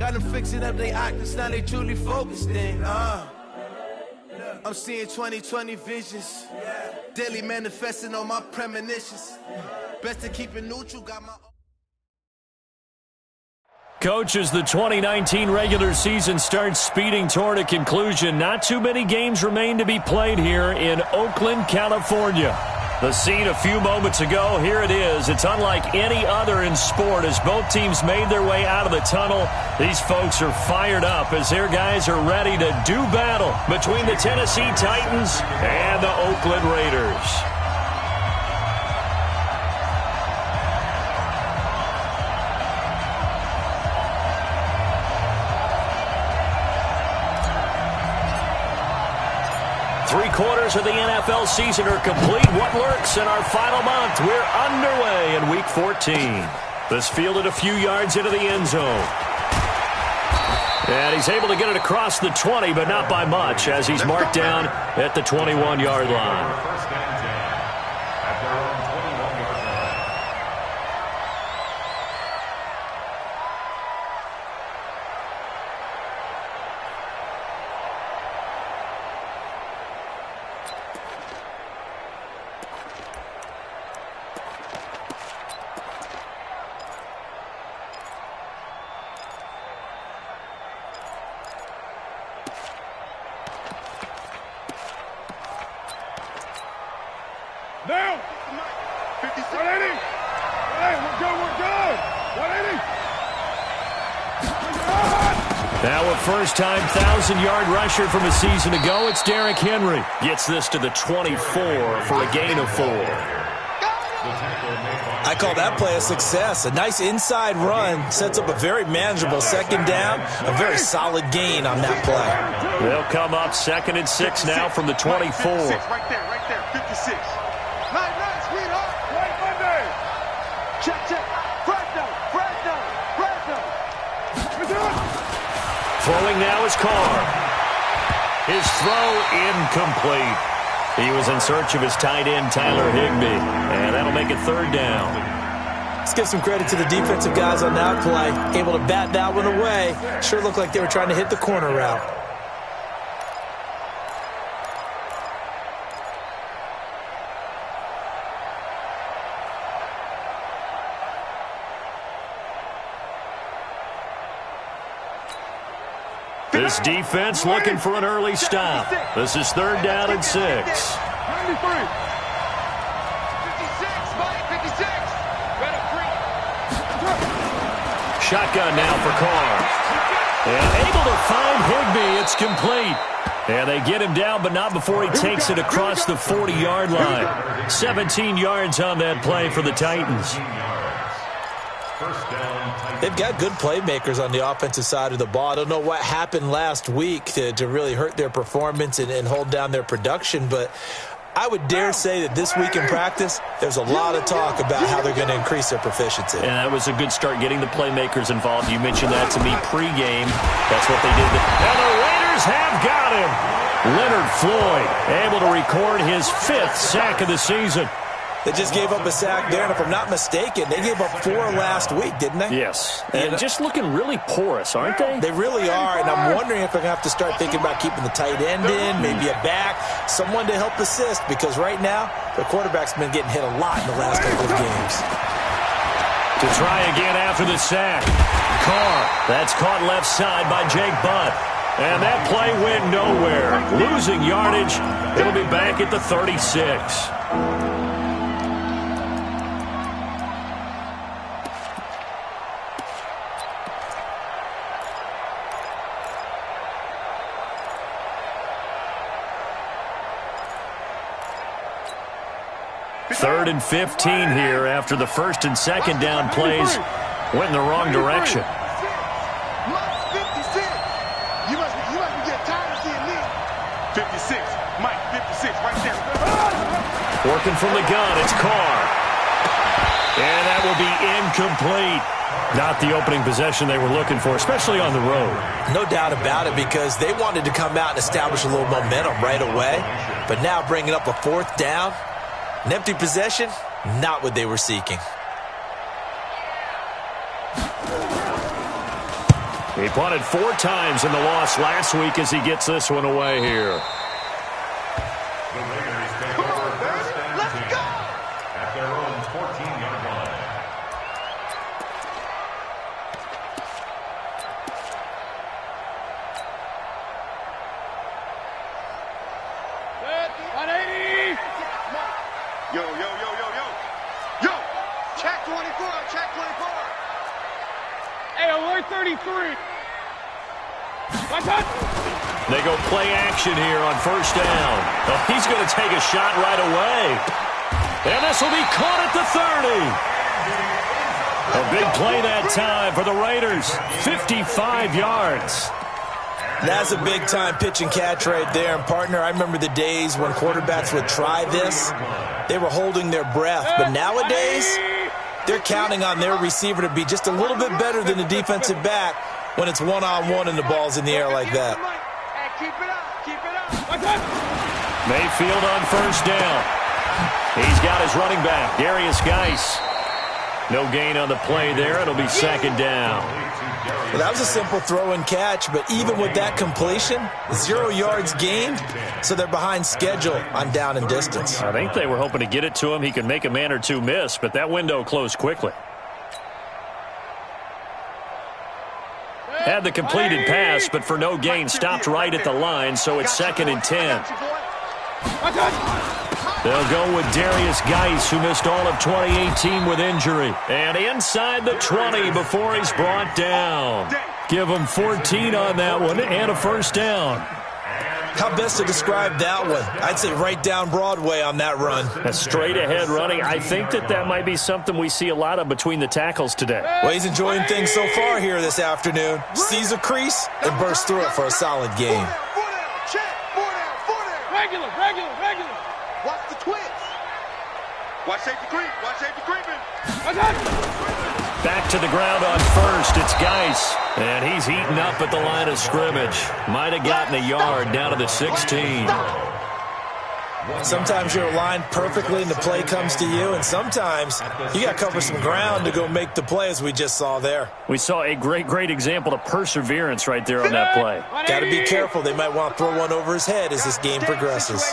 Got them fixing up they octaves, now they truly focused in. I'm seeing 2020 visions. Daily manifesting on my premonitions. Best to keep it neutral, got my... Coach, as the 2019 regular season starts speeding toward a conclusion, not too many games remain to be played here in Oakland, California. The scene a few moments ago, here it is. It's unlike any other in sport as both teams made their way out of the tunnel. These folks are fired up as their guys are ready to do battle between the Tennessee Titans and the Oakland Raiders. Three-quarters of the NFL season are complete. What lurks in our final month? We're underway in Week 14. This fielded a few yards into the end zone. And he's able to get it across the 20, but not by much, as he's marked down at the 21-yard line. Now, 50, 180. Hey, we're good. 180. Now a first-time 1,000-yard rusher from a season ago, it's Derrick Henry. Gets this to the 24 for a gain of 4. I call that play a success. A nice inside run sets up a very manageable second down, a very solid gain on that play. They'll come up 2nd and 6 now from the 24. 56, right there, 56. Nice, sweetheart. Right Monday. Check. Fresno. Throwing now is Carr. His throw incomplete. He was in search of his tight end, Tyler Higbee, and that'll make it 3rd down. Let's give some credit to the defensive guys on that play. Able to bat that one away. Sure looked like they were trying to hit the corner route. This defense looking for an early stop. This is 3rd down and 6. 93. 56, Mike, 56. Shotgun now for Carr. And able to find Higbee. It's complete. And they get him down, but not before he takes it across the 40-yard line. 17 yards on that play for the Titans. They've got good playmakers on the offensive side of the ball. I don't know what happened last week to really hurt their performance and hold down their production, but I would dare say that this week in practice, there's a lot of talk about how they're going to increase their proficiency. And that was a good start getting the playmakers involved. You mentioned that to me pregame. That's what they did. And the Raiders have got him. Leonard Floyd able to record his 5th sack of the season. They just gave up a sack there, and if I'm not mistaken, they gave up 4 last week, didn't they? Yes. And just looking really porous, aren't they? They really are, and I'm wondering if they're going to have to start thinking about keeping the tight end in, maybe a back, someone to help assist, because right now, the quarterback's been getting hit a lot in the last couple of games. To try again after the sack. Carr, that's caught left side by Jake Butt. And that play went nowhere. Losing yardage. It'll be back at the 36. Third and 15 here after the 1st and 2nd down plays went in the wrong direction. 56. You must be getting tired of seeing me. 56. Mike, 56, right there. Working from the gun, it's Carr. And that will be incomplete. Not the opening possession they were looking for, especially on the road. No doubt about it, because they wanted to come out and establish a little momentum right away. But now bringing up a 4th down, an empty possession, not what they were seeking. He punted 4 times in the loss last week as he gets this one away here. The Raiders take over first and 10 at their own 14-yard line. Yo, yo, yo, yo, yo. Yo, check 24, check 24. Hey, alert 33. They go play action here on first down. Oh, he's going to take a shot right away. And this will be caught at the 30. A big play that time for the Raiders. 55 yards. That's a big-time pitch and catch right there. And, partner, I remember the days when quarterbacks would try this. They were holding their breath. But nowadays, they're counting on their receiver to be just a little bit better than the defensive back when it's one-on-one and the ball's in the air like that. Mayfield on first down. He's got his running back, Darius Geis. No gain on the play there. It'll be second down. Well, that was a simple throw and catch, but even with that completion, 0 yards gained, so they're behind schedule on down and distance. I think they were hoping to get it to him. He could make a man or two miss, but that window closed quickly. Had the completed pass, but for no gain, stopped right at the line, so it's second and 10. They'll go with Darius Geis, who missed all of 2018 with injury. And inside the 20 before he's brought down. Give him 14 on that one and a first down. How best to describe that one? I'd say right down Broadway on that run. A straight-ahead running. I think that might be something we see a lot of between the tackles today. Well, he's enjoying things so far here this afternoon. Sees a crease and bursts through it for a solid gain. Regular. Watch the twist. Watch safety creep. Watch safety creeping. Back to the ground on first. It's Geis. And he's heating up at the line of scrimmage. Might have gotten a yard down to the 16. Sometimes you're aligned perfectly and the play comes to you, and sometimes you got to cover some ground to go make the play, as we just saw there. We saw a great example of perseverance right there on that play. Got to be careful. They might want to throw one over his head as this game progresses.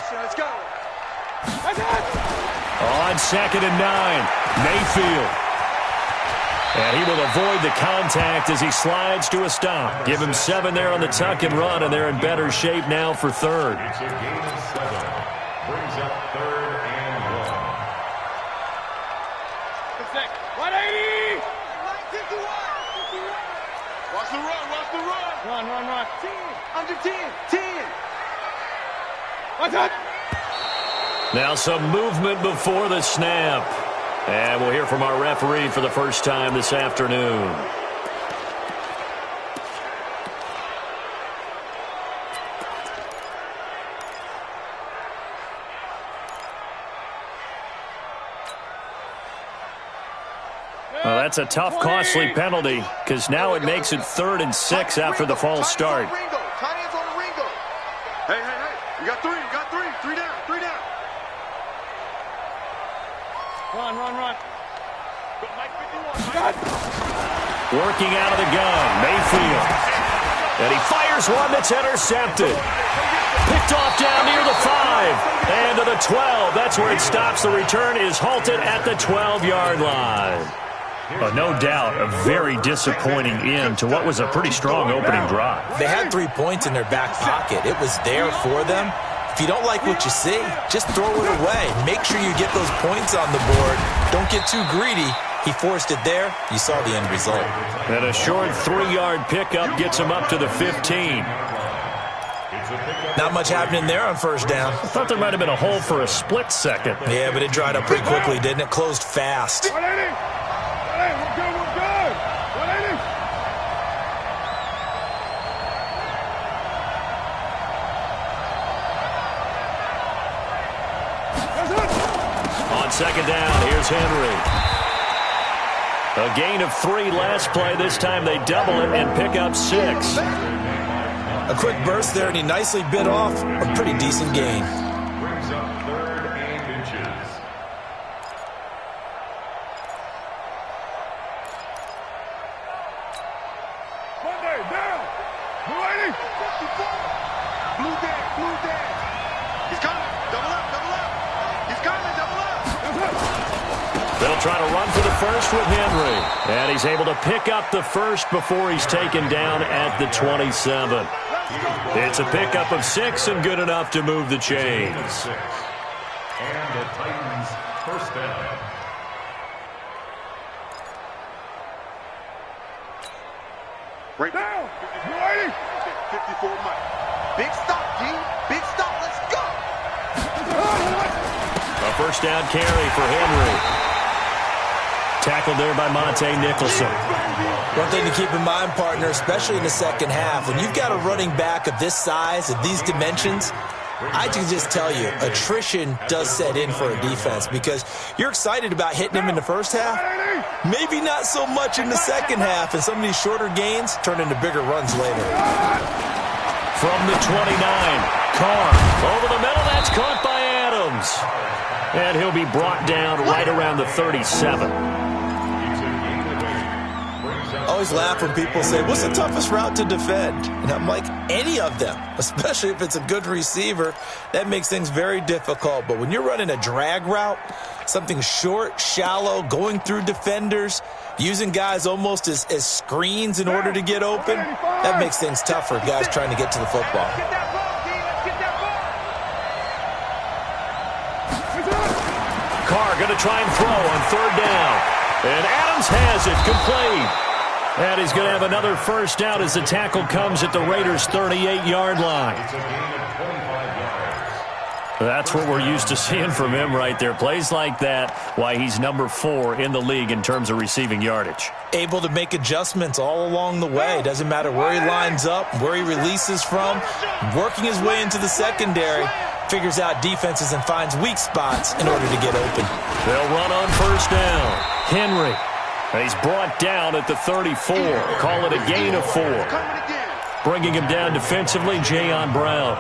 On second and 9, Mayfield. And he will avoid the contact as he slides to a stop. Give him 7 there on the tuck and run, and they're in better shape now for third. It's a gain of 7. Brings up 3rd and 1. 180. Watch the run. Run. 10. Under 10. 10. What's up? Now some movement before the snap. And we'll hear from our referee for the first time this afternoon. Well, that's a tough, costly penalty because now it makes it 3rd and 6 after the false start. Tight ends on the Ringo. Hey. You got 3. 3 down. Run. Working out of the gun, Mayfield. And he fires one that's intercepted. Picked off down near the 5. And to the 12. That's where it stops. The return is halted at the 12-yard line. No doubt a very disappointing end to what was a pretty strong opening drive. They had 3 points in their back pocket. It was there for them. If you don't like what you see, just throw it away. Make sure you get those points on the board. Don't get too greedy. He forced it there. You saw the end result. And a short 3-yard pickup gets him up to the 15. Not much happening there on first down. I thought there might have been a hole for a split second. Yeah, but it dried up pretty quickly, didn't it? Closed fast. 180. We're good. 180. On second down, here's Henry. A gain of 3 last play. This time they double it and pick up 6. A quick burst there, and he nicely bit off a pretty decent gain. Brings up 3rd and inches. Monday, 180. Blue dead, blue dead. He's coming. Double up, double up. He's coming, double up. They'll try to run for the first with Henry. And he's able to pick up the first before he's taken down at the 27. It's a pickup of 6 and good enough to move the chains. And the Titans first down. Right Down. 180. 54 Mike. Big stop, G. Big stop. Let's go. A first down carry for Henry. Tackled there by Monte Nicholson. One thing to keep in mind, partner, especially in the second half, when you've got a running back of this size, of these dimensions, I can just tell you, attrition does set in for a defense because you're excited about hitting him in the first half. Maybe not so much in the second half, and some of these shorter gains turn into bigger runs later. From the 29, Carr over the middle. That's caught by Adams. And he'll be brought down right around the 37. I always laugh when people say, what's the toughest route to defend? And I'm like, any of them, especially if it's a good receiver. That makes things very difficult. But when you're running a drag route, something short, shallow, going through defenders, using guys almost as screens in order to get open, that makes things tough for guys trying to get to the football. Carr going to try and throw on third down. And Adams has it, complete. And he's going to have another first down as the tackle comes at the Raiders' 38-yard line. It's a gain of 25 yards. That's what we're used to seeing from him right there. Plays like that, why he's number 4 in the league in terms of receiving yardage. Able to make adjustments all along the way. Doesn't matter where he lines up, where he releases from, working his way into the secondary, figures out defenses and finds weak spots in order to get open. They'll run on first down. Henry. He's brought down at the 34. Call it a gain of 4. Bringing him down defensively, Jayon Brown.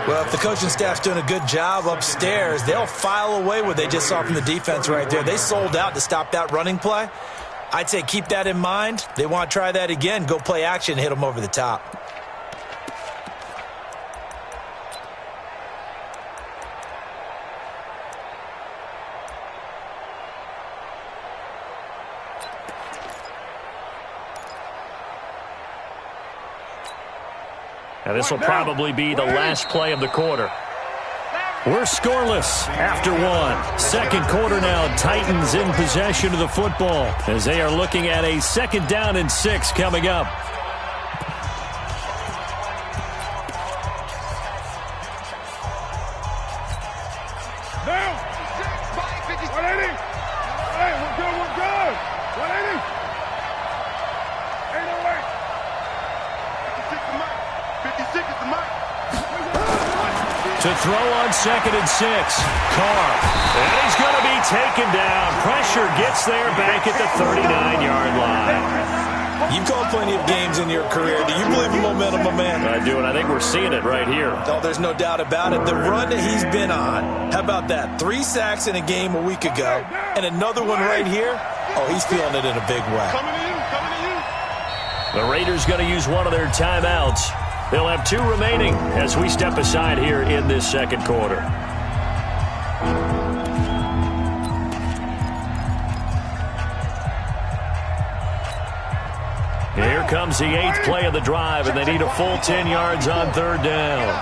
Well, if the coaching staff's doing a good job upstairs, they'll file away what they just saw from the defense right there. They sold out to stop that running play. I'd say keep that in mind. They want to try that again. Go play action, hit them over the top. And this will probably be the last play of the quarter. We're scoreless after 1. Second quarter now, Titans in possession of the football as they are looking at a 2nd down and 6 coming up. Down. 180. Hey, we're good, we're good. 180. 808. 56 is the mark. To throw on 2nd and 6. Carr. And he's going to be taken down. Pressure gets there back at the 39-yard line. You've called plenty of games in your career. Do you believe in momentum, my man? I do, and I think we're seeing it right here. Oh, there's no doubt about it. The run that he's been on, how about that? 3 sacks in a game a week ago, and another one right here. Oh, he's feeling it in a big way. Coming to you, coming to you. The Raiders going to use one of their timeouts. They'll have 2 remaining as we step aside here in this second quarter. Here comes the 8th play of the drive, and they need a full 10 yards on 3rd down.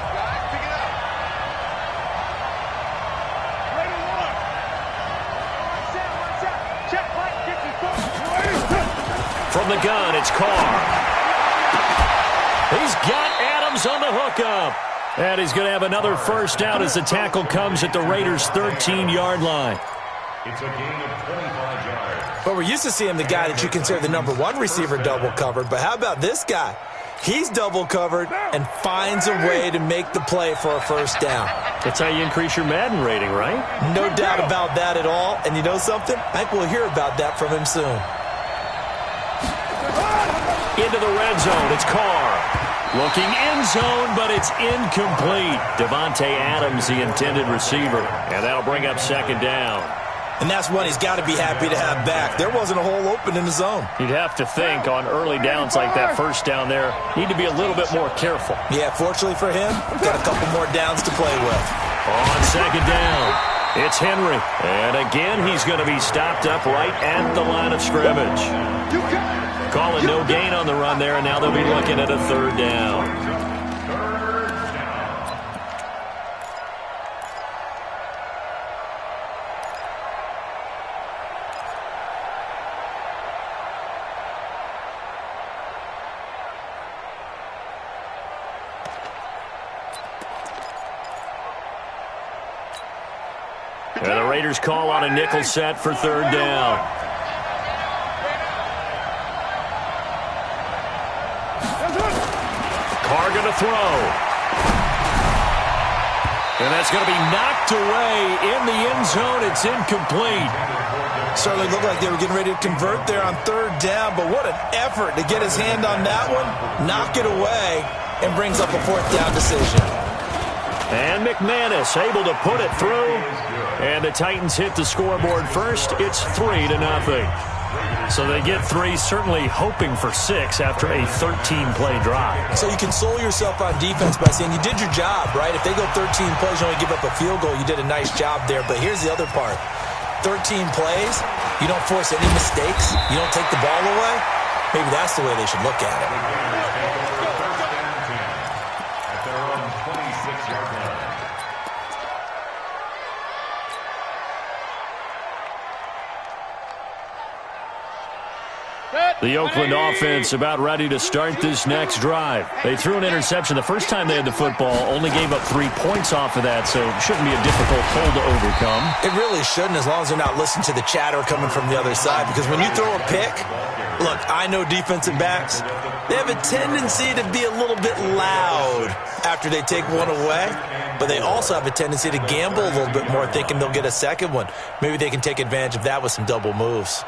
From the gun, it's Carr. He's got Adams on the hookup. And he's going to have another first down as the tackle comes at the Raiders' 13-yard line. It's a gain of 25 yards. But we're used to seeing the guy that you consider the number 1 receiver double covered. But how about this guy? He's double covered and finds a way to make the play for a first down. That's how you increase your Madden rating, right? No doubt about that at all. And you know something? I think we'll hear about that from him soon. Into the red zone, it's Carr. Looking in zone, but it's incomplete. Davante Adams, the intended receiver. And that'll bring up 2nd down. And that's one he's got to be happy to have back. There wasn't a hole open in the zone. You'd have to think on early downs like that first down there, need to be a little bit more careful. Yeah, fortunately for him, got a couple more downs to play with. On second down, it's Henry. And again, he's going to be stopped up right at the line of scrimmage. Calling no gain on the run there, and now they'll be looking at a third down. And the Raiders call on a nickel set for third down. Carr going to throw. And that's going to be knocked away in the end zone. It's incomplete. Certainly looked like they were getting ready to convert there on third down, but what an effort to get his hand on that one, knock it away, and brings up a fourth down decision. And McManus able to put it through. And the Titans hit the scoreboard first. It's 3-0. So they get 3, certainly hoping for 6 after a 13-play drive. So you console yourself on defense by saying you did your job, right? If they go 13 plays, you only give up a field goal, you did a nice job there. But here's the other part. 13 plays, you don't force any mistakes, you don't take the ball away. Maybe that's the way they should look at it. At their own 26-yard line. The Oakland offense about ready to start this next drive. They threw an interception the first time they had the football, only gave up 3 points off of that, so it shouldn't be a difficult hole to overcome. It really shouldn't, as long as they're not listening to the chatter coming from the other side, because when you throw a pick, look, I know defensive backs, they have a tendency to be a little bit loud after they take one away, but they also have a tendency to gamble a little bit more, thinking they'll get a second one. Maybe they can take advantage of that with some double moves.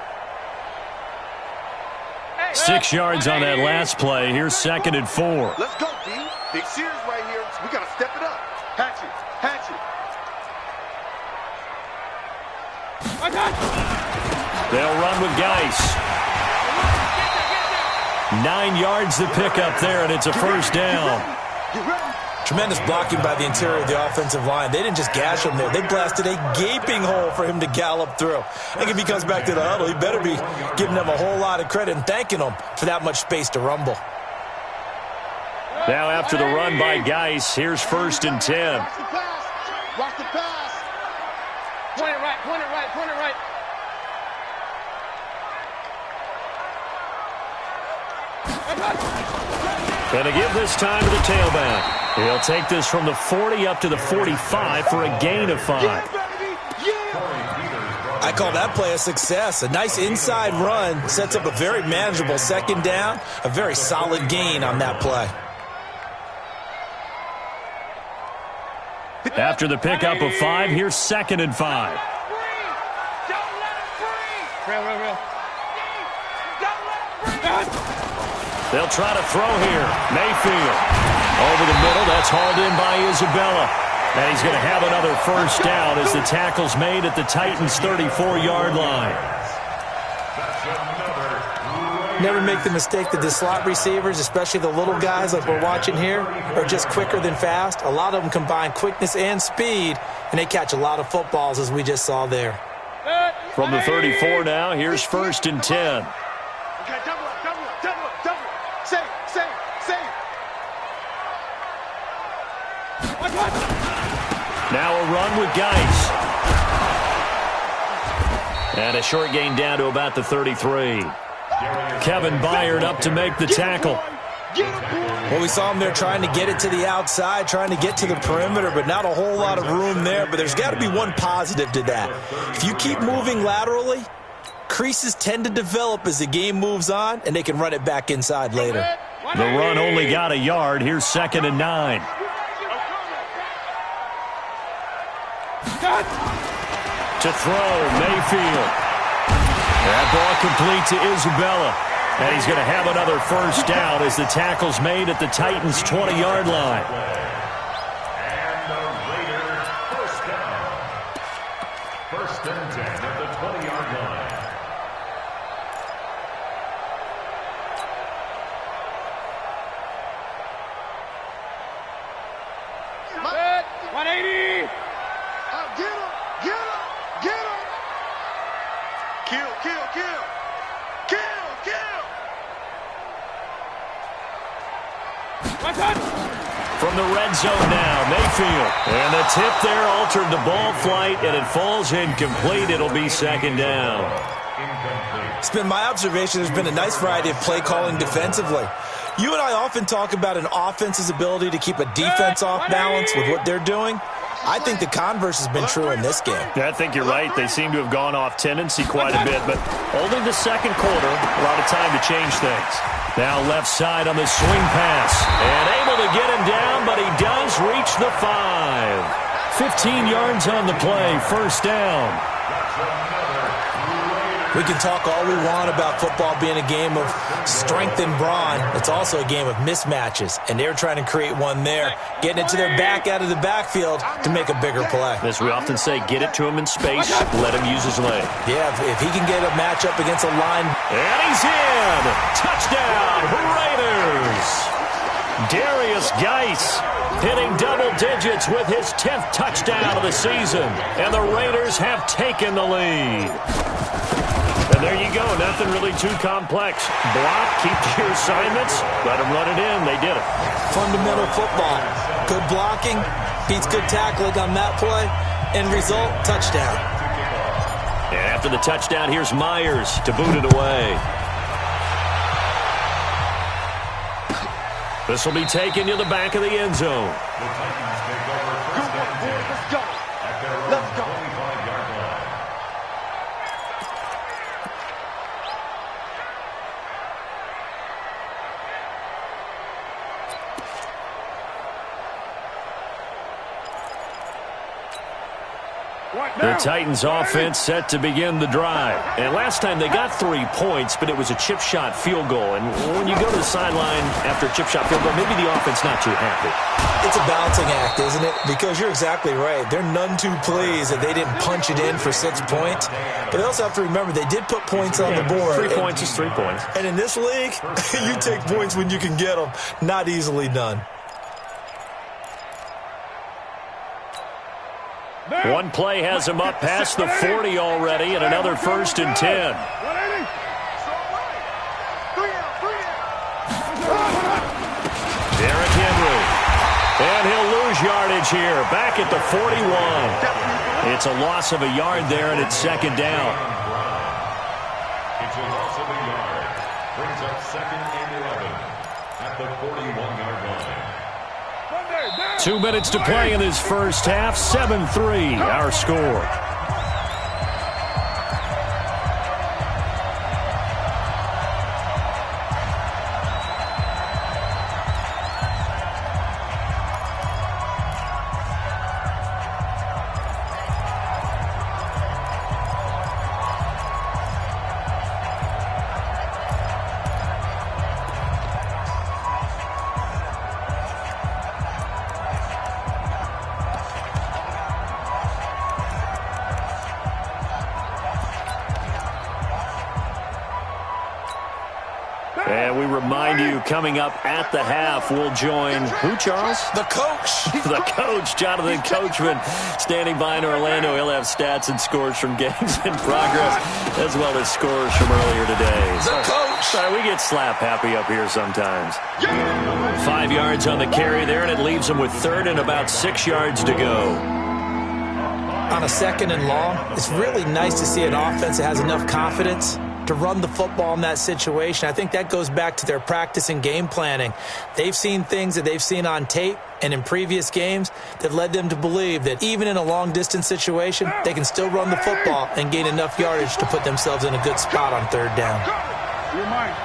6 yards on that last play. Here's 2nd and 4. Let's go, D. Big Sears right here. We got to step it up. Hatchet. They'll run with Geis. 9 yards to pick up there, and it's a first down. Tremendous blocking by the interior of the offensive line. They didn't just gash him there. They blasted a gaping hole for him to gallop through. I think if he comes back to the huddle, he better be giving them a whole lot of credit and thanking them for that much space to rumble. Now after the run by Geis, here's 1st and 10. Watch the pass. Point it right. Going to give this time to the tailback. He'll take this from the 40 up to the 45 for a gain of 5. I call that play a success. A nice inside run sets up a very manageable second down, a very solid gain on that play. After the pickup of 5, here's 2nd and 5. They'll try to throw here. Mayfield over the middle. That's hauled in by Isabella. And he's going to have another first down as the tackle's made at the Titans' 34-yard line. Never make the mistake that the slot receivers, especially the little guys like we're watching here, are just quicker than fast. A lot of them combine quickness and speed, and they catch a lot of footballs, as we just saw there. From the 34 now, here's 1st and 10. Okay, double up. Save. Now a run with Geis. And a short gain down to about the 33. Kevin Byard up to make the tackle. Well, we saw him there trying to get it to the outside, trying to get to the perimeter, but not a whole lot of room there. But there's got to be one positive to that. If you keep moving laterally, creases tend to develop as the game moves on, and they can run it back inside later. The run only got a yard. Here's 2nd and 9. To throw, Mayfield. That ball complete to Isabella. And he's going to have another first down as the tackle's made at the Titans' 20-yard line. And the Raiders first down. 1st and 10 at the From the red zone now, Mayfield. And the tip there altered the ball flight, and it falls incomplete. It'll be second down. It's been my observation there's been a nice variety of play calling defensively. You and I often talk about an offense's ability to keep a defense off balance with what they're doing. I think the converse has been true in this game. Yeah, I think you're right. They seem to have gone off tendency quite a bit, but only the second quarter, a lot of time to change things. Now left side on the swing pass, and able to get him down, but he does reach the 5. 15 yards on the play, first down. We can talk all we want about football being a game of strength and brawn. It's also a game of mismatches, and they're trying to create one there, getting it to their back out of the backfield to make a bigger play. As we often say, get it to him in space, let him use his leg. Yeah, if he can get a matchup against a line. And he's in! Touchdown, Raiders! Darius Geis hitting double digits with his 10th touchdown of the season, and the Raiders have taken the lead. And there you go, nothing really too complex. Block, keep to your assignments, let them run it in. They did it. Fundamental football. Good blocking, beats good tackling on that play. End result, touchdown. And after the touchdown, here's Myers to boot it away. This will be taken to the back of the end zone. The Titans take over first and 10 Let's go. at their own Let's go. 25-yard line. The Titans offense set to begin the drive. And last time they got 3 points, but it was a chip shot field goal. And when you go to the sideline after a chip shot field goal, maybe the offense not too happy. It's a balancing act, isn't it? Because you're exactly right. They're none too pleased that they didn't punch it in for 6 points. But they also have to remember they did put points on the board. 3 points is 3 points. And in this league, you take points when you can get them. Not easily done. One play has him up past the 40 already, and another first and 10. Derrick Henry. And he'll lose yardage here, back at the 41. It's a loss of a yard there, and it's second down. It's a loss of a yard. Brings up second and 11 at the 41-yard line. 2 minutes to play in this first half. 7-3, our score. And we remind you, coming up at the half, we'll join who, Charles? The coach. The coach, Jonathan Coachman, standing by in Orlando. He'll have stats and scores from games in progress, as well as scores from earlier today. The coach. Sorry, we get slap happy up here sometimes. 5 yards on the carry there, and it leaves them with third and about 6 yards to go. On a second and long, it's really nice to see an offense that has enough confidence to run the football in that situation. I think that goes back to their practice and game planning. They've seen things that they've seen on tape and in previous games that led them to believe that even in a long-distance situation, they can still run the football and gain enough yardage to put themselves in a good spot on third down. You're mine.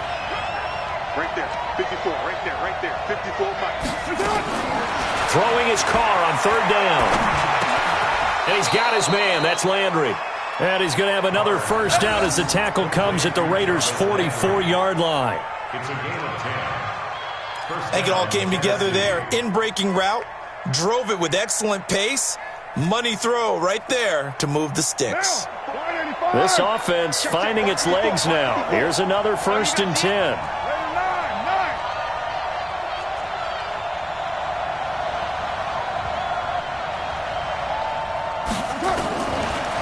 Right there. 54. Right there. Right there. 54 Mike. Throwing his car on third down. And he's got his man. That's Landry. And he's going to have another first down as the tackle comes at the Raiders' 44-yard line. It's a gain of 10. I think it all came together there. In-breaking route, drove it with excellent pace. Money throw right there to move the sticks. This offense finding its legs now. Here's another first and 10.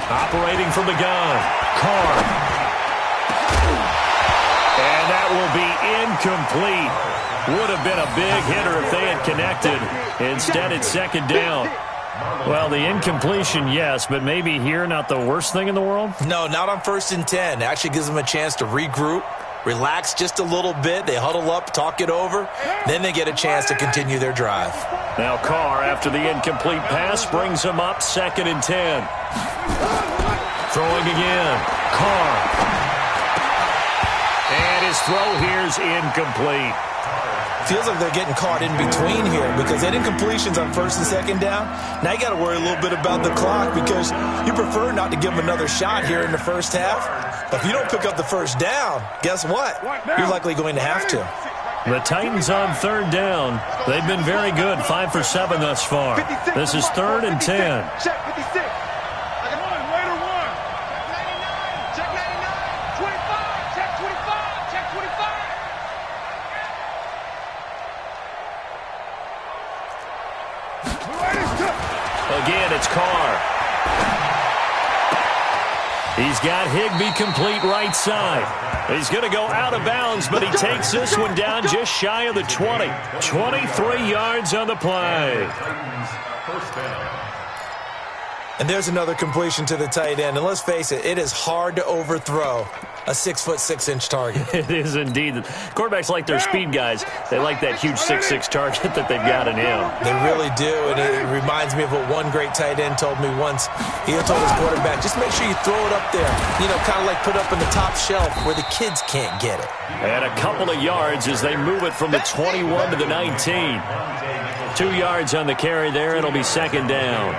Operating from the gun, Carr. And that will be incomplete. Would have been a big hitter if they had connected. Instead, it's second down. Well, the incompletion, yes, but maybe here not the worst thing in the world? No, not on 1st and 10. It actually gives them a chance to regroup, relax just a little bit. They huddle up, talk it over. Then they get a chance to continue their drive. Now Carr, after the incomplete pass, brings them up 2nd and 10. Throwing again. Carr. And his throw here's incomplete. Feels like they're getting caught in between here because they did incompletions on 1st and 2nd down. Now you got to worry a little bit about the clock because you prefer not to give them another shot here in the first half. But if you don't pick up the first down, guess what? You're likely going to have to. The Titans on 3rd down. They've been very good, 5 for 7 thus far. This is 3rd and 10. Check 56. Later one. Check 99. 25. Check 25. Check 25. Again, it's Carr. He's got Higbee complete right side. He's going to go out of bounds, but he takes this one down just shy of the 20. 23 yards on the play. First down. And there's another completion to the tight end. And let's face it, it is hard to overthrow a 6'6" target. It is indeed. Quarterbacks like their speed guys. They like that huge 6'6" target that they've got in him. They really do, and it reminds me of what one great tight end told me once. He told his quarterback, just make sure you throw it up there. You know, kind of like put up in the top shelf where the kids can't get it. And a couple of yards as they move it from the 21 to the 19. 2 yards on the carry there. It'll be 2nd down.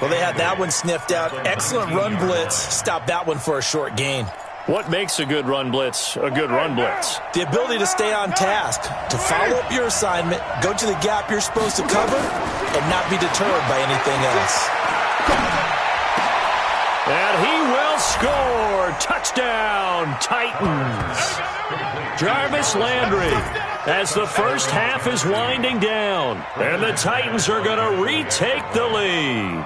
Well, they had that one sniffed out. Excellent run blitz. Stop that one for a short gain. What makes a good run blitz a good run blitz? The ability to stay on task, to follow up your assignment, go to the gap you're supposed to cover, and not be deterred by anything else. And he will score. Touchdown, Titans. Jarvis Landry, as the first half is winding down, and the Titans are going to retake the lead.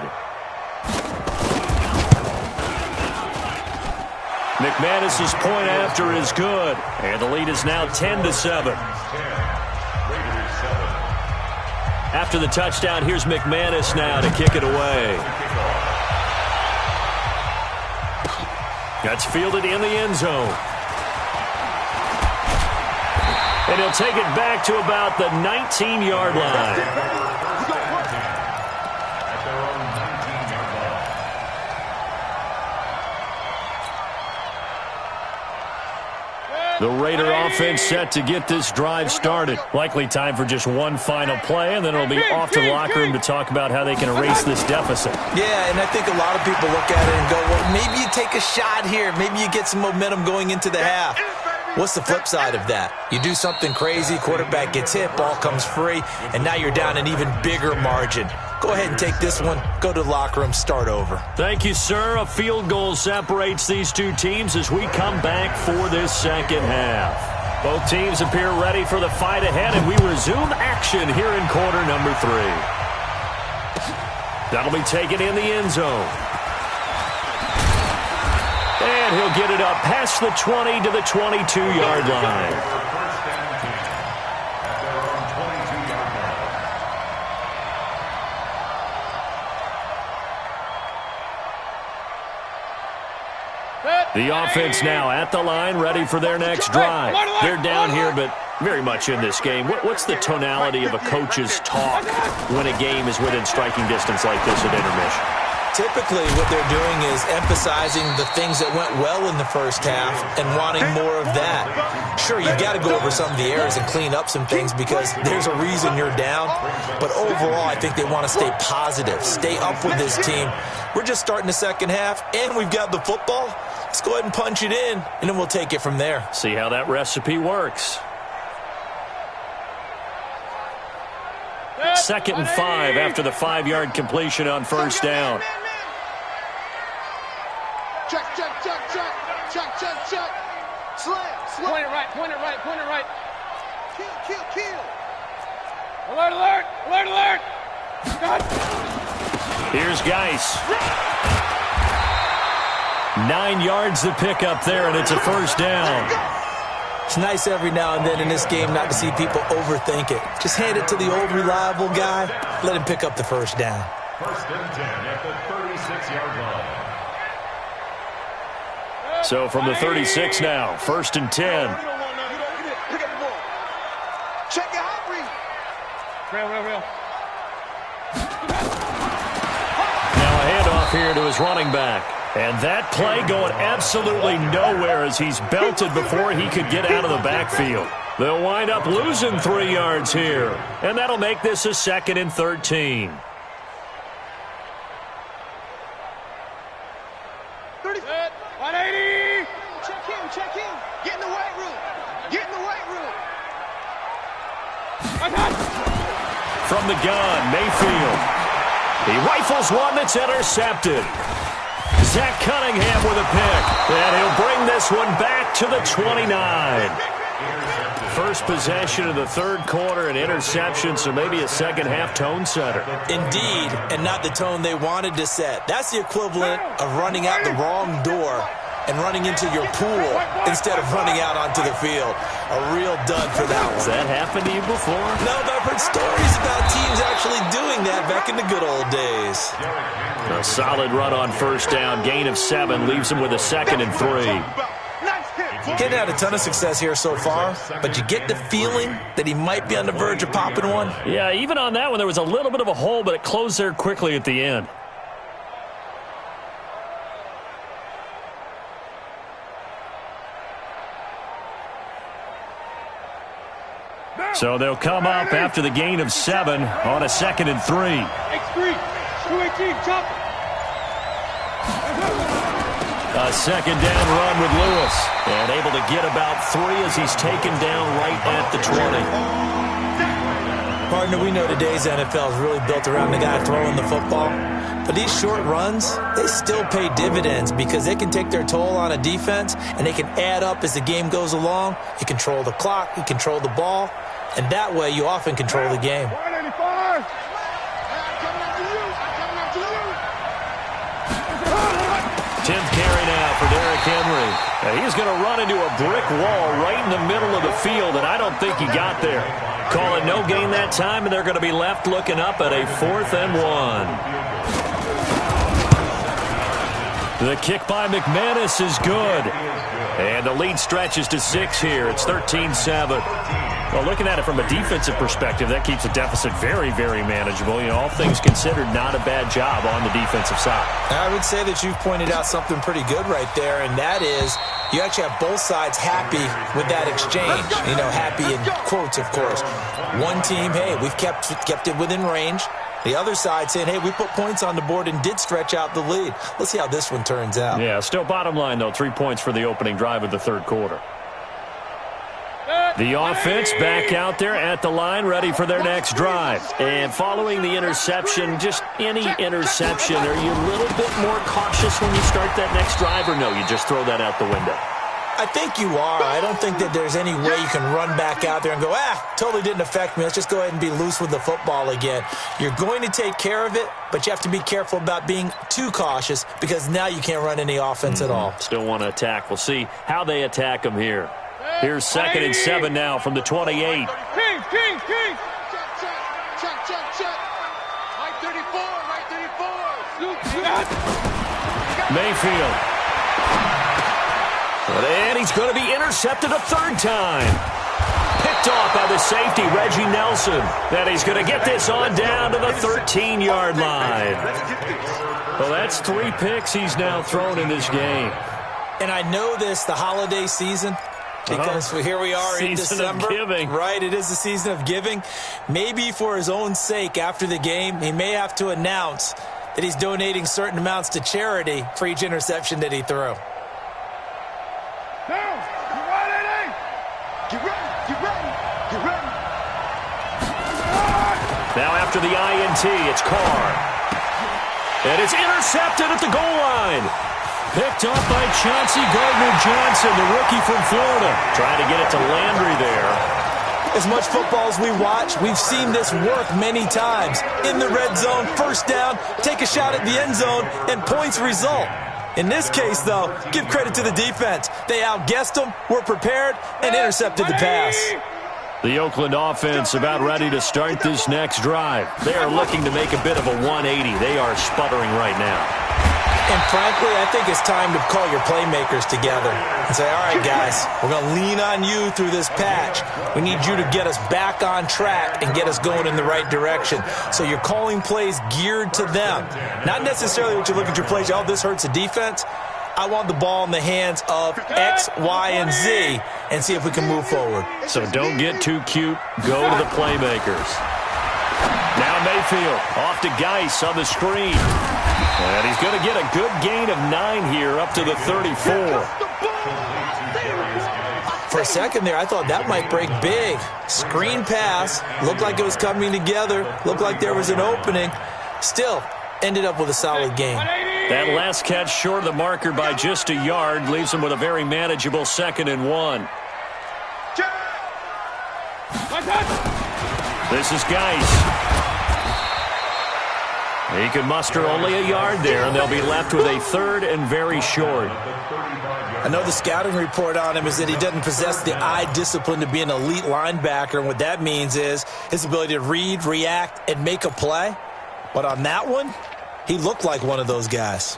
McManus's point after is good, and the lead is now 10-7. After the touchdown, here's McManus now to kick it away. That's fielded in the end zone. And he'll take it back to about the 19-yard line. The Raider offense set to get this drive started. Likely time for just one final play, and then it'll be off to the locker room to talk about how they can erase this deficit. Yeah, and I think a lot of people look at it and go, well, maybe you take a shot here. Maybe you get some momentum going into the half. What's the flip side of that? You do something crazy, quarterback gets hit, ball comes free, and now you're down an even bigger margin. Go ahead and take this one, go to the locker room, start over. Thank you, sir. A field goal separates these two teams as we come back for this second half. Both teams appear ready for the fight ahead, and we resume action here in quarter number 3. That'll be taken in the end zone. And he'll get it up past the 20 to the 22-yard line. The offense now at the line, ready for their next drive. They're down here, but very much in this game. What's the tonality of a coach's talk when a game is within striking distance like this at intermission? Typically, what they're doing is emphasizing the things that went well in the first half and wanting more of that. Sure, you've got to go over some of the errors and clean up some things because there's a reason you're down. But overall, I think they want to stay positive, stay up with this team. We're just starting the second half, and we've got the football. Let's go ahead and punch it in, and then we'll take it from there. See how that recipe works. 2nd and 5 after the 5-yard completion on first down. Check, check, check, check. Check, check, check. Slam, slam. Point it right, point it right, point it right. Kill, kill, kill. Alert, alert, alert, alert. God. Here's Geis. 9 yards to pick up there, and it's a first down. It's nice every now and then in this game not to see people overthink it. Just hand it to the old reliable guy. Let him pick up the first down. First and 10 at the 36-yard line. So from the 36 now, first and 10. Pick up the ball. Check your hot read. Real. Now a handoff here to his running back. And that play going absolutely nowhere as he's belted before he could get out of the backfield. They'll wind up losing 3 yards here. And that'll make this a 2nd and 13. 180. Check in. Get in the weight room. From the gun, Mayfield. He rifles one that's intercepted. Zach Cunningham with a pick. And he'll bring this one back to the 29. First possession of the third quarter, an interception, so maybe a second-half tone setter. Indeed, and not the tone they wanted to set. That's the equivalent of running out the wrong door and running into your pool instead of running out onto the field. A real dud for that one. Has that happened to you before? No, but I've heard stories about teams actually doing that back in the good old days. A solid run on first down, gain of 7, leaves him with a 2nd and 3. Getting had a ton of success here so far, but you get the feeling that he might be on the verge of popping one. Yeah, even on that one, there was a little bit of a hole, but it closed there quickly at the end. So they'll come up after the gain of 7 on a 2nd and 3. X3. 218. Chop. A second down run with Lewis. And able to get about 3 as he's taken down right at the 20. Partner, we know today's NFL is really built around the guy throwing the football. But these short runs, they still pay dividends because they can take their toll on a defense and they can add up as the game goes along. You control the clock, you control the ball, and that way you often control the game. 185. Tenth carry now for Derrick Henry. And he's going to run into a brick wall right in the middle of the field, and I don't think he got there. Call it no gain that time, and they're going to be left looking up at a 4th and 1. The kick by McManus is good. And the lead stretches to 6 here. It's 13-7. Well, looking at it from a defensive perspective, that keeps the deficit very, very manageable. You know, all things considered, not a bad job on the defensive side. I would say that you've pointed out something pretty good right there, and that is you actually have both sides happy with that exchange. You know, happy in quotes, of course. One team, hey, we've kept it within range. The other side saying, hey, we put points on the board and did stretch out the lead. Let's see how this one turns out. Yeah, still bottom line, though, 3 points for the opening drive of the third quarter. The offense back out there at the line, ready for their next drive. And following the interception, just any interception, are you a little bit more cautious when you start that next drive, or no, you just throw that out the window? I think you are. I don't think that there's any way you can run back out there and go, totally didn't affect me. Let's just go ahead and be loose with the football again. You're going to take care of it, but you have to be careful about being too cautious because now you can't run any offense at all. Still want to attack. We'll see how they attack them here. Here's 2nd and 7 now from the 28. King. Check. Right 34. Mayfield. And he's going to be intercepted a third time. Picked off by the safety, Reggie Nelson. And he's going to get this on down to the 13-yard line. Well, that's 3 picks he's now thrown in this game. And I know this, the holiday season, because here we are in December. Season of giving. Right, it is the season of giving. Maybe for his own sake after the game, he may have to announce that he's donating certain amounts to charity for each interception that he threw. Now after the INT, it's Carr. And it's intercepted at the goal line. Picked up by Chauncey Gardner-Johnson, the rookie from Florida. Trying to get it to Landry there. As much football as we watch, we've seen this work many times. In the red zone, first down, take a shot at the end zone, and points result. In this case, though, give credit to the defense. They outguessed them, were prepared, and intercepted the pass. The Oakland offense about ready to start this next drive. They are looking to make a bit of a 180. They are sputtering right now. And frankly, I think it's time to call your playmakers together and say, all right, guys, we're going to lean on you through this patch. We need you to get us back on track and get us going in the right direction. So you're calling plays geared to them. Not necessarily what you look at your plays, oh, this hurts the defense. I want the ball in the hands of X, Y, and Z and see if we can move forward. So don't get too cute. Go to the playmakers. Now Mayfield off to Geis on the screen. And he's going to get a good gain of 9 here up to the 34. For a second there, I thought that might break big. Screen pass. Looked like it was coming together. Looked like there was an opening. Still ended up with a solid gain. That last catch short of the marker by just a yard leaves him with a very manageable 2nd and 1. This is Geis. He can muster only a yard there, and they'll be left with a 3rd and very short. I know the scouting report on him is that he doesn't possess the eye discipline to be an elite linebacker, and what that means is his ability to read, react, and make a play. But on that one, he looked like one of those guys.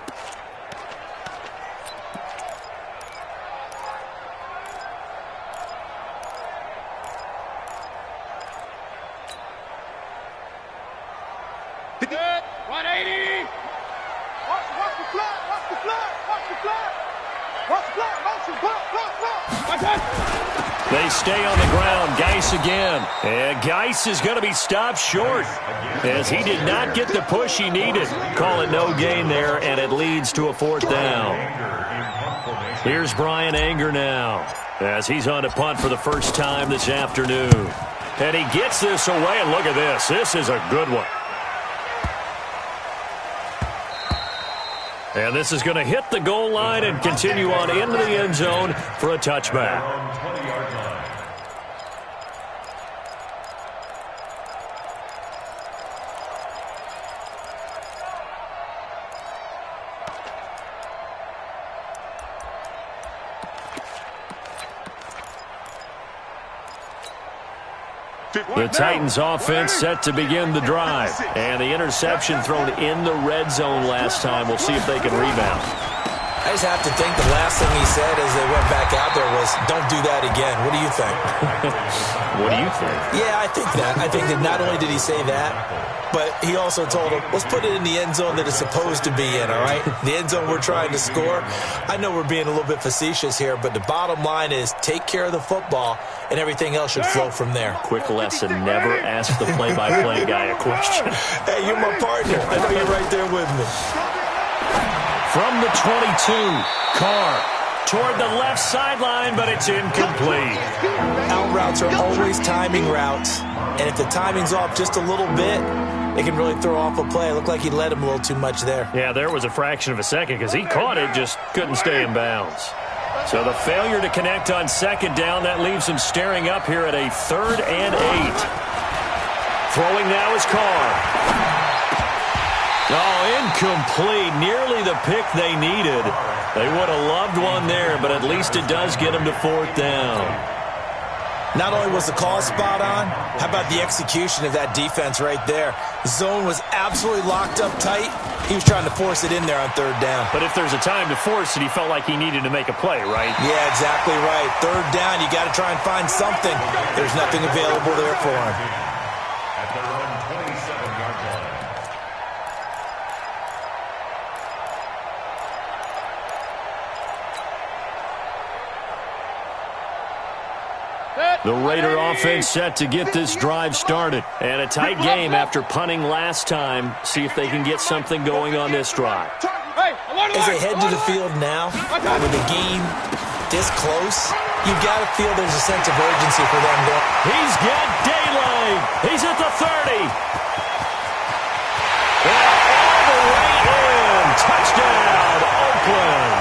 They stay on the ground. Geis again. And Geis is going to be stopped short as he did not get the push he needed. Call it no gain there, and it leads to a 4th down. Here's Brian Anger now as he's on to punt for the first time this afternoon. And he gets this away, and look at this. This is a good one. And this is going to hit the goal line and continue on into the end zone for a touchback. The Titans offense set to begin the drive. And the interception thrown in the red zone last time. We'll see if they can rebound. I just have to think the last thing he said as they went back out there was, don't do that again. What do you think? What do you think? Yeah, I think that. I think that not only did he say that, but he also told him, let's put it in the end zone that it's supposed to be in, all right? The end zone we're trying to score. I know we're being a little bit facetious here, but the bottom line is take care of the football, and everything else should flow from there. Quick lesson, never ask the play-by-play guy a question. Hey, you're my partner. I know you're right there with me. From the 22, Carr toward the left sideline, but it's incomplete. Out routes are always timing routes, and if the timing's off just a little bit, it can really throw off a play. It looked like he led him a little too much there. Yeah, there was a fraction of a second because he caught it, just couldn't stay in bounds. So the failure to connect on 2nd down, that leaves him staring up here at a 3rd and 8. Throwing now is Carr. Oh, incomplete. Nearly the pick they needed. They would have loved one there, but at least it does get him to 4th down. Not only was the call spot on, how about the execution of that defense right there? Zone was absolutely locked up tight. He was trying to force it in there on 3rd down. But if there's a time to force it, he felt like he needed to make a play, right? Yeah, exactly right. 3rd down, you got to try and find something. There's nothing available there for him. At their own 27-yard line. The Raider offense set to get this drive started. And a tight game after punting last time. See if they can get something going on this drive. As they head to the field now, with the game this close, you've got to feel there's a sense of urgency for them going. He's got daylight. He's at the 30. And all the way in. Touchdown, Oakland.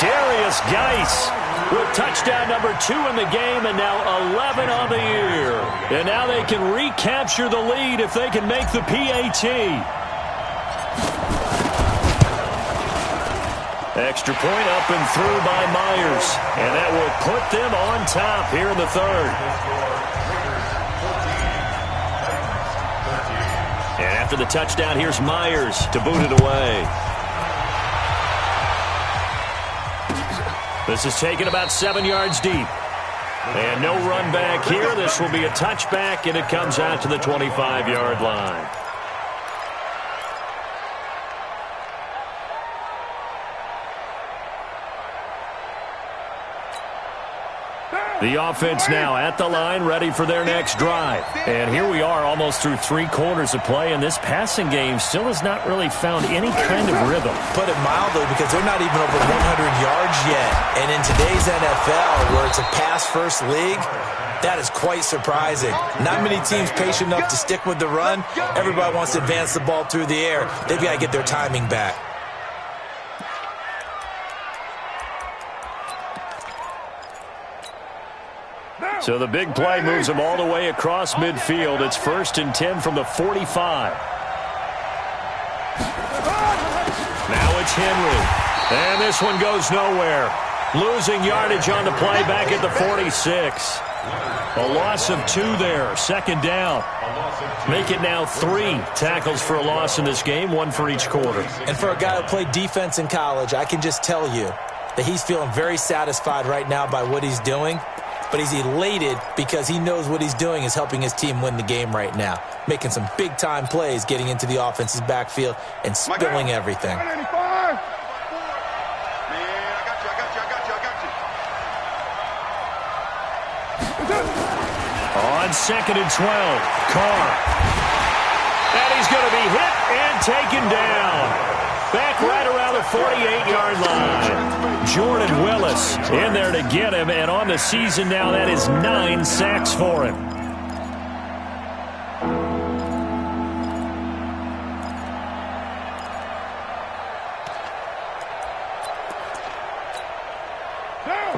Darius Geis with touchdown number 2 in the game, and now 11 on the year. And now they can recapture the lead if they can make the PAT. Extra point up and through by Myers. And that will put them on top here in the third. And after the touchdown, here's Myers to boot it away. This is taken about 7 yards deep. And no run back here. This will be a touchback, and it comes out to the 25-yard line. The offense now at the line, ready for their next drive. And here we are almost through 3 quarters of play, and this passing game still has not really found any kind of rhythm. Put it mildly, because they're not even over 100 yards yet. And in today's NFL, where it's a pass-first league, that is quite surprising. Not many teams patient enough to stick with the run. Everybody wants to advance the ball through the air. They've got to get their timing back. So the big play moves them all the way across midfield. It's 1st and 10 from the 45. Now it's Henry. And this one goes nowhere. Losing yardage on the play back at the 46. A loss of 2 there. 2nd down. Make it now 3 tackles for a loss in this game, 1 for each quarter. And for a guy who played defense in college, I can just tell you that he's feeling very satisfied right now by what he's doing. But he's elated because he knows what he's doing is helping his team win the game right now. Making some big-time plays, getting into the offense's backfield, and spilling everything. Man, I got you. On 2nd and 12, Carr. And he's going to be hit and taken down. Back right around the 48-yard line. Jordan Willis in there to get him, and on the season now, that is 9 sacks for him.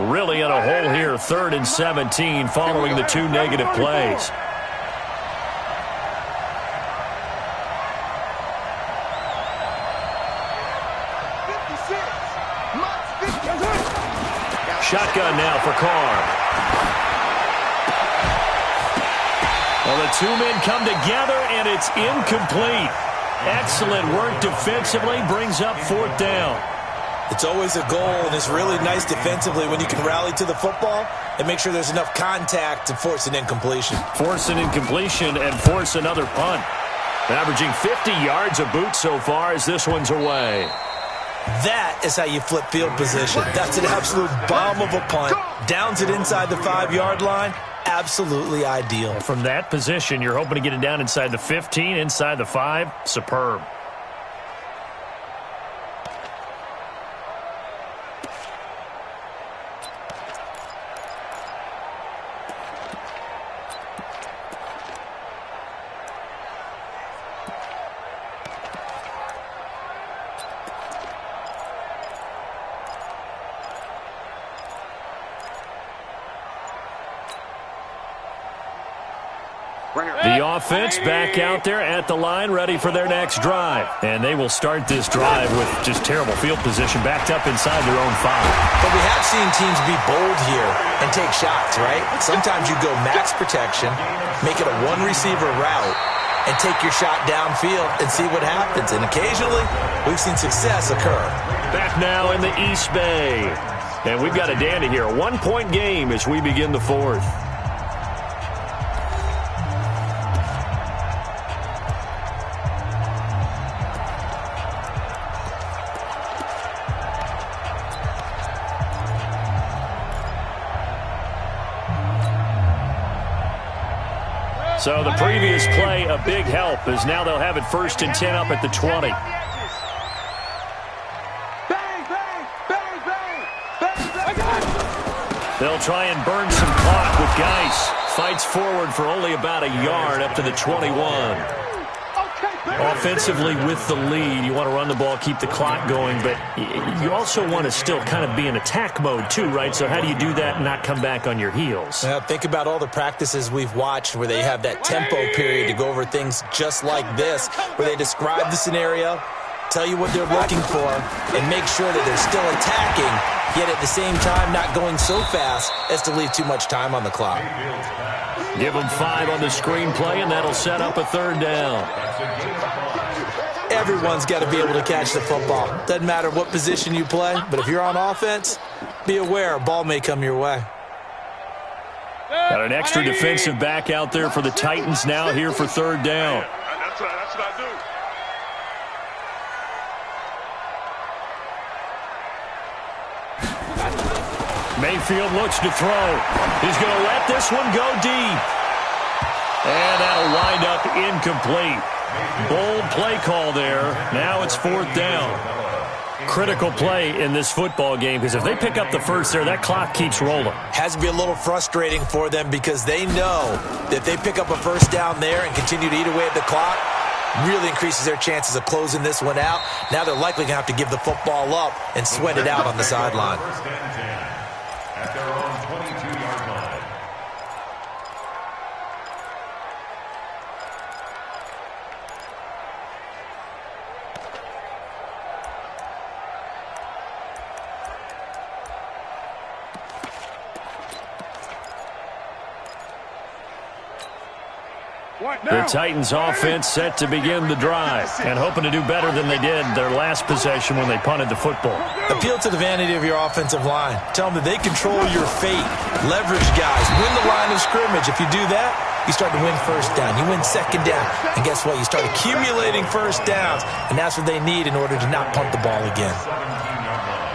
Really in a hole here, 3rd and 17, following the 2 negative plays. Shotgun now for Carr. Well, the 2 men come together, and it's incomplete. Excellent work defensively, brings up 4th down. It's always a goal, and it's really nice defensively when you can rally to the football and make sure there's enough contact to force an incompletion. Force an incompletion and force another punt. Averaging 50 yards a boot so far as this one's away. That is how you flip field position. That's an absolute bomb of a punt. Downs it inside the 5-yard line. Absolutely ideal. From that position, you're hoping to get it down inside the 15, inside the 5. Superb. The offense back out there at the line, ready for their next drive. And they will start this drive with just terrible field position, backed up inside their own 5. But we have seen teams be bold here and take shots, right? Sometimes you go max protection, make it a 1-receiver route, and take your shot downfield and see what happens. And occasionally, we've seen success occur. Back now in the East Bay. And we've got a dandy here. A 1-point game as we begin the 4th. So the previous play, a big help, as now they'll have it 1st and 10 up at the 20. They'll try and burn some clock with Geis. Fights forward for only about a yard up to the 21. Offensively with the lead, you want to run the ball, keep the clock going, but you also want to still kind of be in attack mode too, right? So how do you do that and not come back on your heels? Think about all the practices we've watched where they have that tempo period to go over things just like this, where they describe the scenario, tell you what they're looking for, and make sure that they're still attacking, yet at the same time not going so fast as to leave too much time on the clock. Give them 5 on the screenplay, and that'll set up a 3rd down. Everyone's got to be able to catch the football. Doesn't matter what position you play, but if you're on offense, be aware a ball may come your way. Got an extra defensive back out there for the Titans now here for 3rd down. That's what I do. Mayfield looks to throw. He's going to let this one go deep. And that'll wind up incomplete. Bold play call there. Now it's 4th down. Critical play in this football game, because if they pick up the first there, that clock keeps rolling. Has to be a little frustrating for them because they know that if they pick up a first down there and continue to eat away at the clock, really increases their chances of closing this one out. Now they're likely going to have to give the football up and sweat it out on the sideline. First and 10 at their own 22-yard line. The Titans offense set to begin the drive and hoping to do better than they did their last possession when they punted the football. Appeal to the vanity of your offensive line. Tell them that they control your fate. Leverage guys. Win the line of scrimmage. If you do that, you start to win first down. You win second down. And guess what? You start accumulating first downs. And that's what they need in order to not punt the ball again. 17-yard line.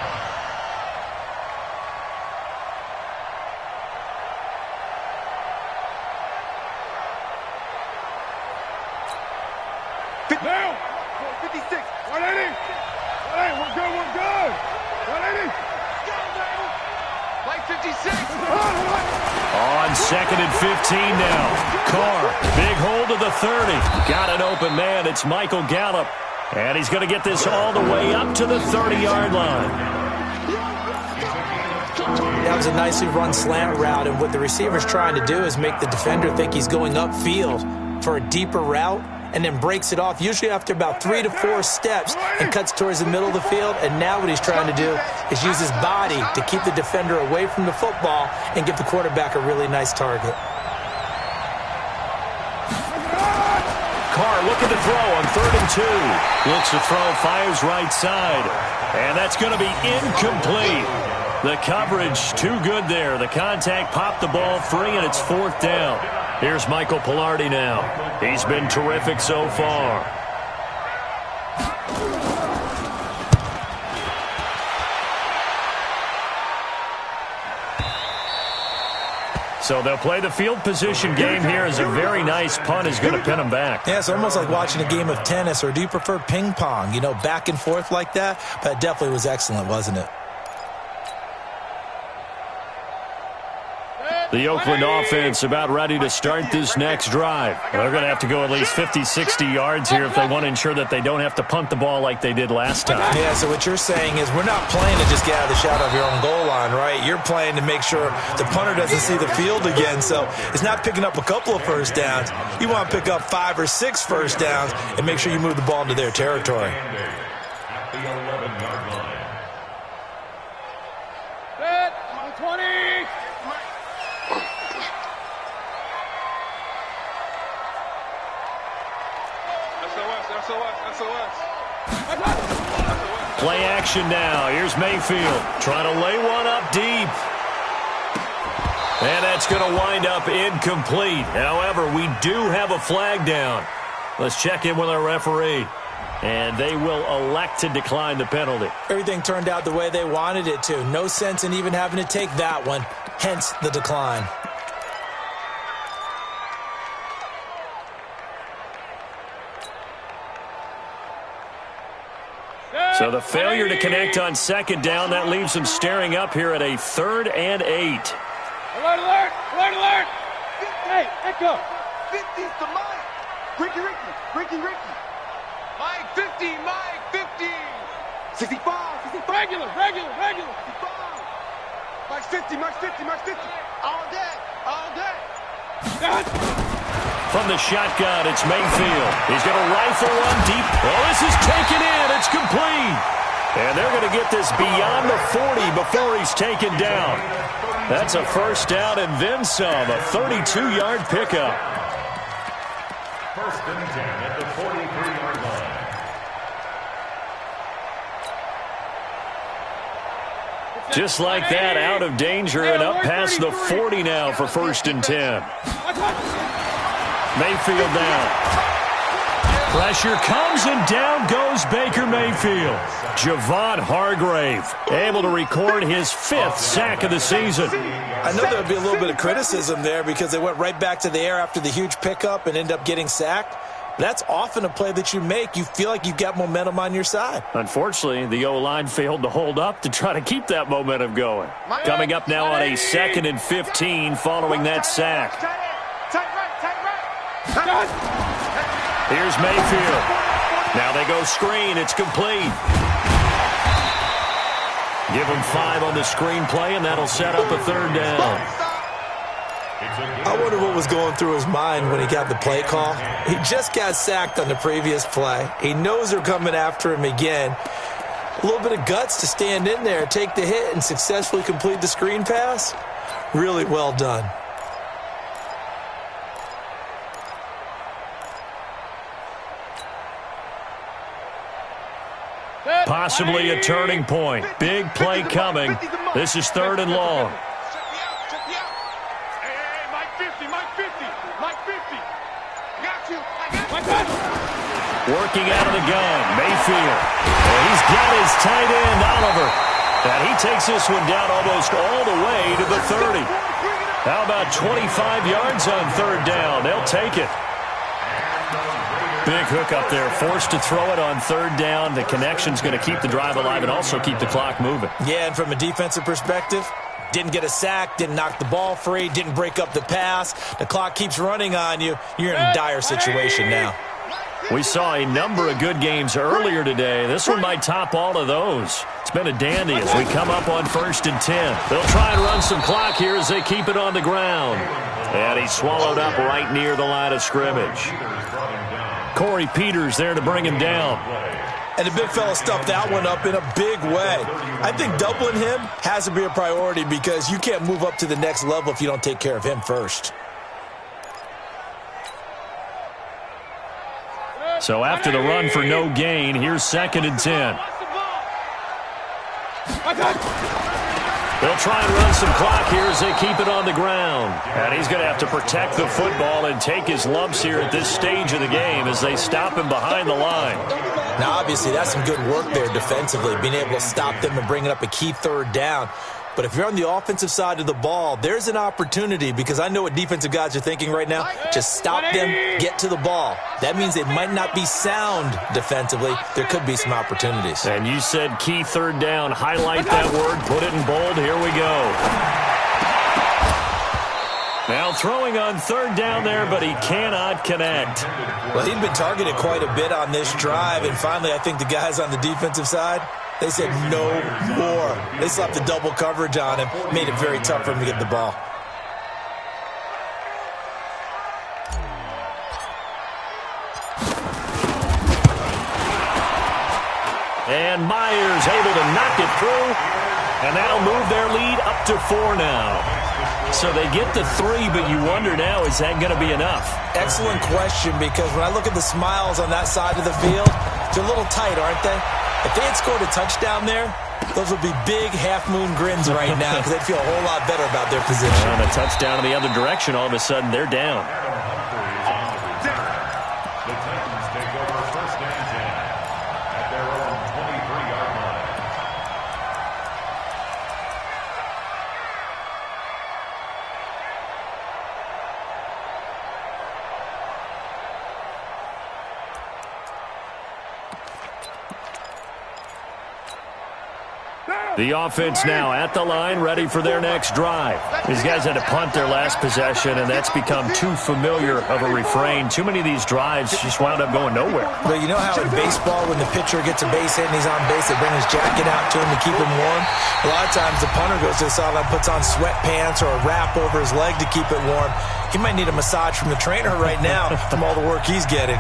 Now, 56, 180. 180, we're good. 180. Like 56. On 2nd and 15 now. Carr, big hold of the 30. Got an open man. It's Michael Gallup. And he's going to get this all the way up to the 30-yard line. That was a nicely run slant route, and what the receiver's trying to do is make the defender think he's going upfield for a deeper route, and then breaks it off, usually after about 3 to 4 steps, and cuts towards the middle of the field. And now what he's trying to do is use his body to keep the defender away from the football and give the quarterback a really nice target. Carr looking to throw on 3rd and 2. Looks to throw, fires right side. And that's going to be incomplete. The coverage too good there. The contact popped the ball free, and it's 4th down. Here's Michael Palardy now. He's been terrific so far. So they'll play the field position game here as a very nice punt is going to pin them back. Yeah, it's almost like watching a game of tennis, or do you prefer ping pong? You know, back and forth like that? But it definitely was excellent, wasn't it? The Oakland offense about ready to start this next drive. They're going to have to go at least 50, 60 yards here if they want to ensure that they don't have to punt the ball like they did last time. Yeah, so what you're saying is we're not playing to just get out of the shadow of your own goal line, right? You're playing to make sure the punter doesn't see the field again. So it's not picking up a couple of first downs. You want to pick up 5 or 6 first downs and make sure you move the ball into their territory. At the 11-yard line. Set, 20. SOS. Play action now. Here's Mayfield trying to lay one up deep. And that's going to wind up incomplete. However, we do have a flag down. Let's check in with our referee. And they will elect to decline the penalty. Everything turned out the way they wanted it to. No sense in even having to take that one. Hence the decline. So the failure to connect on 2nd down, that leaves them staring up here at a 3rd and 8. Alert! Hey, echo. 50's to Mike. Ricky. Mike 50, Mike 50. 65. Regular. 65. Mike 50. All day. From the shotgun, it's Mayfield. He's going to rifle one deep. Oh, this is taken in. It's complete. And they're going to get this beyond the 40 before he's taken down. That's a first down and then some, a 32-yard pickup. First and 10 at the 43-yard line. Just like that, out of danger and up past the 40 now for first and 10. Mayfield down. Pressure comes and down goes Baker Mayfield. Javon Hargrave able to record his 5th sack of the season. I know there would be a little bit of criticism there because they went right back to the air after the huge pickup and end up getting sacked. That's often a play that you make. You feel like you've got momentum on your side. Unfortunately, the O-line failed to hold up to try to keep that momentum going. Coming up now on a 2nd and 15 following that sack. Here's Mayfield. Now they go screen. It's complete. Give him 5 on the screen play, and that'll set up a 3rd down. I wonder what was going through his mind when he got the play call. He just got sacked on the previous play. He knows they're coming after him again. A little bit of guts to stand in there, take the hit, and successfully complete the screen pass. Really well done. Possibly a turning point. Big play coming. This is 3rd and long. Working out of the gun, Mayfield. And he's got his tight end, Oliver. And he takes this one down almost all the way to the 30. How about 25 yards on 3rd down? They'll take it. Big hook up there, forced to throw it on 3rd down. The connection's going to keep the drive alive and also keep the clock moving. Yeah, and from a defensive perspective, didn't get a sack, didn't knock the ball free, didn't break up the pass. The clock keeps running on you. You're in a dire situation now. We saw a number of good games earlier today. This one might top all of those. It's been a dandy as we come up on 1st and 10. They'll try and run some clock here as they keep it on the ground. And he's swallowed up right near the line of scrimmage. Corey Peters there to bring him down. And the big fella stuffed that one up in a big way. I think doubling him has to be a priority because you can't move up to the next level if you don't take care of him first. So after the run for no gain, here's 2nd and 10. They'll try and run some clock here as they keep it on the ground. And he's going to have to protect the football and take his lumps here at this stage of the game as they stop him behind the line. Now, obviously, that's some good work there defensively, being able to stop them and bringing up a key 3rd down. But if you're on the offensive side of the ball, there's an opportunity because I know what defensive guys are thinking right now. Just stop them, get to the ball. That means they might not be sound defensively. There could be some opportunities. And you said key 3rd down. Highlight that word. Put it in bold. Here we go. Now throwing on 3rd down there, but he cannot connect. Well, he'd been targeted quite a bit on this drive, and finally I think the guys on the defensive side, they said no more. They slapped the double coverage on him, made it very tough for him to get the ball. And Myers able to knock it through, and that'll move their lead up to 4 now. So they get the 3, but you wonder now, is that going to be enough? Excellent question, because when I look at the smiles on that side of the field, they're a little tight, aren't they? If they had scored a touchdown there, those would be big half-moon grins right now because they'd feel a whole lot better about their position. And a touchdown in the other direction, all of a sudden they're down. The Titans take over 1st and 10 at their own 23-yard line. Down! The offense now at the line, ready for their next drive. These guys had to punt their last possession, and that's become too familiar of a refrain. Too many of these drives just wound up going nowhere. But you know how in baseball, when the pitcher gets a base hit and he's on base, they bring his jacket out to him to keep him warm? A lot of times the punter goes to the sideline, puts on sweatpants or a wrap over his leg to keep it warm. He might need a massage from the trainer right now from all the work he's getting.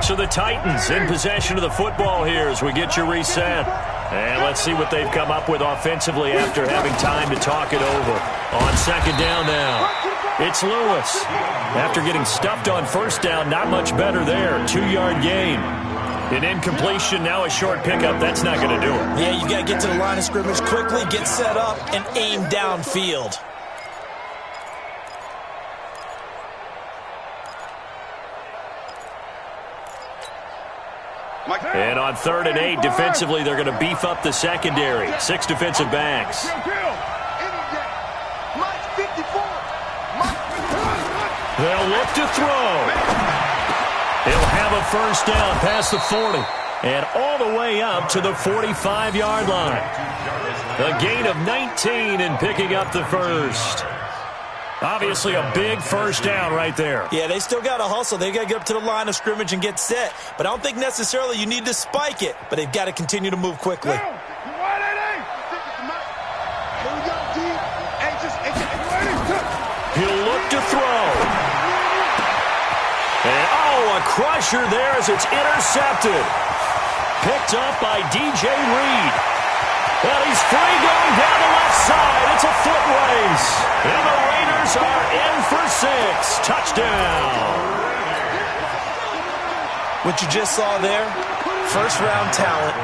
So the Titans in possession of the football here as we get you reset. And let's see what they've come up with offensively after having time to talk it over. On second down now, it's Lewis. After getting stuffed on first down, not much better there. 2-yard gain. An incompletion, now a short pickup. That's not going to do it. Yeah, you got to get to the line of scrimmage quickly, get set up, and aim downfield. And on 3rd and 8, defensively, they're going to beef up the secondary. 6 defensive backs. They'll look to throw. He'll have a first down past the 40 and all the way up to the 45-yard line. A gain of 19 and picking up the first. Obviously a big first down right there. Yeah, they still got to hustle. They got to get up to the line of scrimmage and get set. But I don't think necessarily you need to spike it. But they've got to continue to move quickly. He'll look to throw. And, a crusher there as it's intercepted. Picked up by DJ Reed. And he's free going down the left side. It's a foot race. And the Raiders are in for 6. Touchdown. What you just saw there, first-round talent,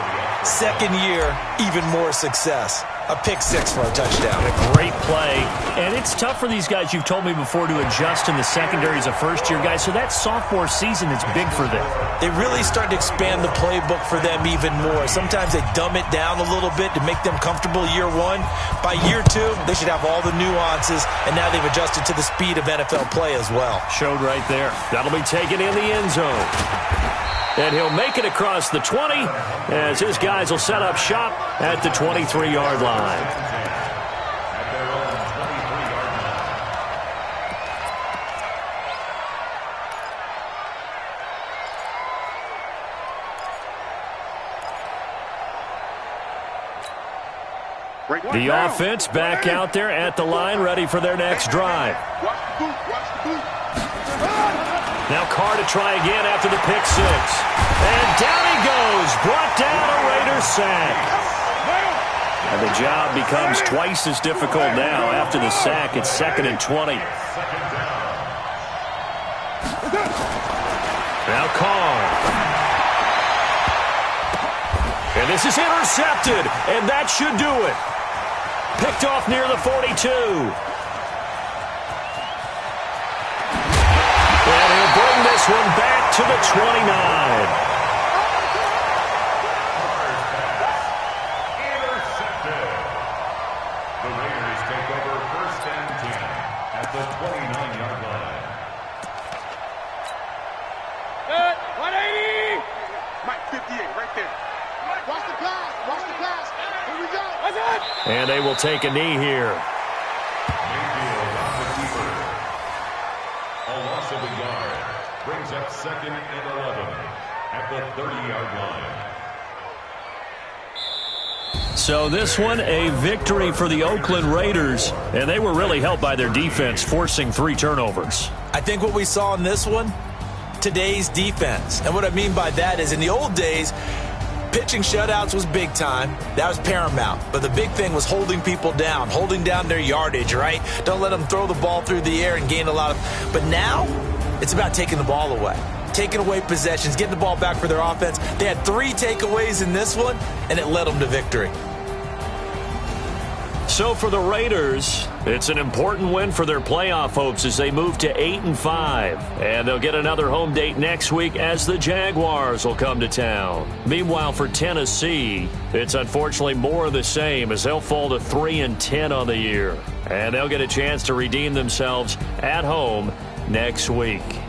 second year, even more success. A pick 6 for a touchdown. A great play. And it's tough for these guys, you've told me before, to adjust in the secondary as a first-year guy. So that sophomore season is big for them. They really start to expand the playbook for them even more. Sometimes they dumb it down a little bit to make them comfortable year 1. By year 2, they should have all the nuances, and now they've adjusted to the speed of NFL play as well. Showed right there. That'll be taken in the end zone. And he'll make it across the 20 as his guys will set up shop at the 23-yard line. The offense back out there at the line, ready for their next drive. Now Carr to try again after the pick 6. And down he goes. Brought down, a Raiders sack. And the job becomes twice as difficult now after the sack. It's 2nd and 20. Now Carr. And this is intercepted. And that should do it. Picked off near the 42. And he'll bring this one back to the 29. Intercepted. The Raiders take over 1st and 10 at the 29-yard line. 180! Mike 58 right there. Watch the pass. Watch the pass. Here we go. That's it. And they will take a knee here. Mayfield on the keeper. A loss of a yard brings up 2nd and 11 at the 30-yard line. So this one, a victory for the Oakland Raiders, and they were really helped by their defense, forcing 3 turnovers. I think what we saw in this one, today's defense. And what I mean by that is in the old days, pitching shutouts was big time. That was paramount. But the big thing was holding people down, holding down their yardage, right? Don't let them throw the ball through the air and gain a lot of... But now, it's about taking the ball away. Taking away possessions, getting the ball back for their offense. They had 3 takeaways in this one, and it led them to victory. So for the Raiders, it's an important win for their playoff hopes as they move to 8-5. And they'll get another home date next week as the Jaguars will come to town. Meanwhile, for Tennessee, it's unfortunately more of the same as they'll fall to 3-10 on the year. And they'll get a chance to redeem themselves at home next week.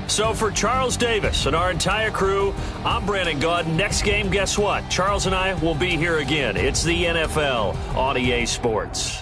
So for Charles Davis and our entire crew, I'm Brandon Gaud. Next game, guess what? Charles and I will be here again. It's the NFL on EA Sports.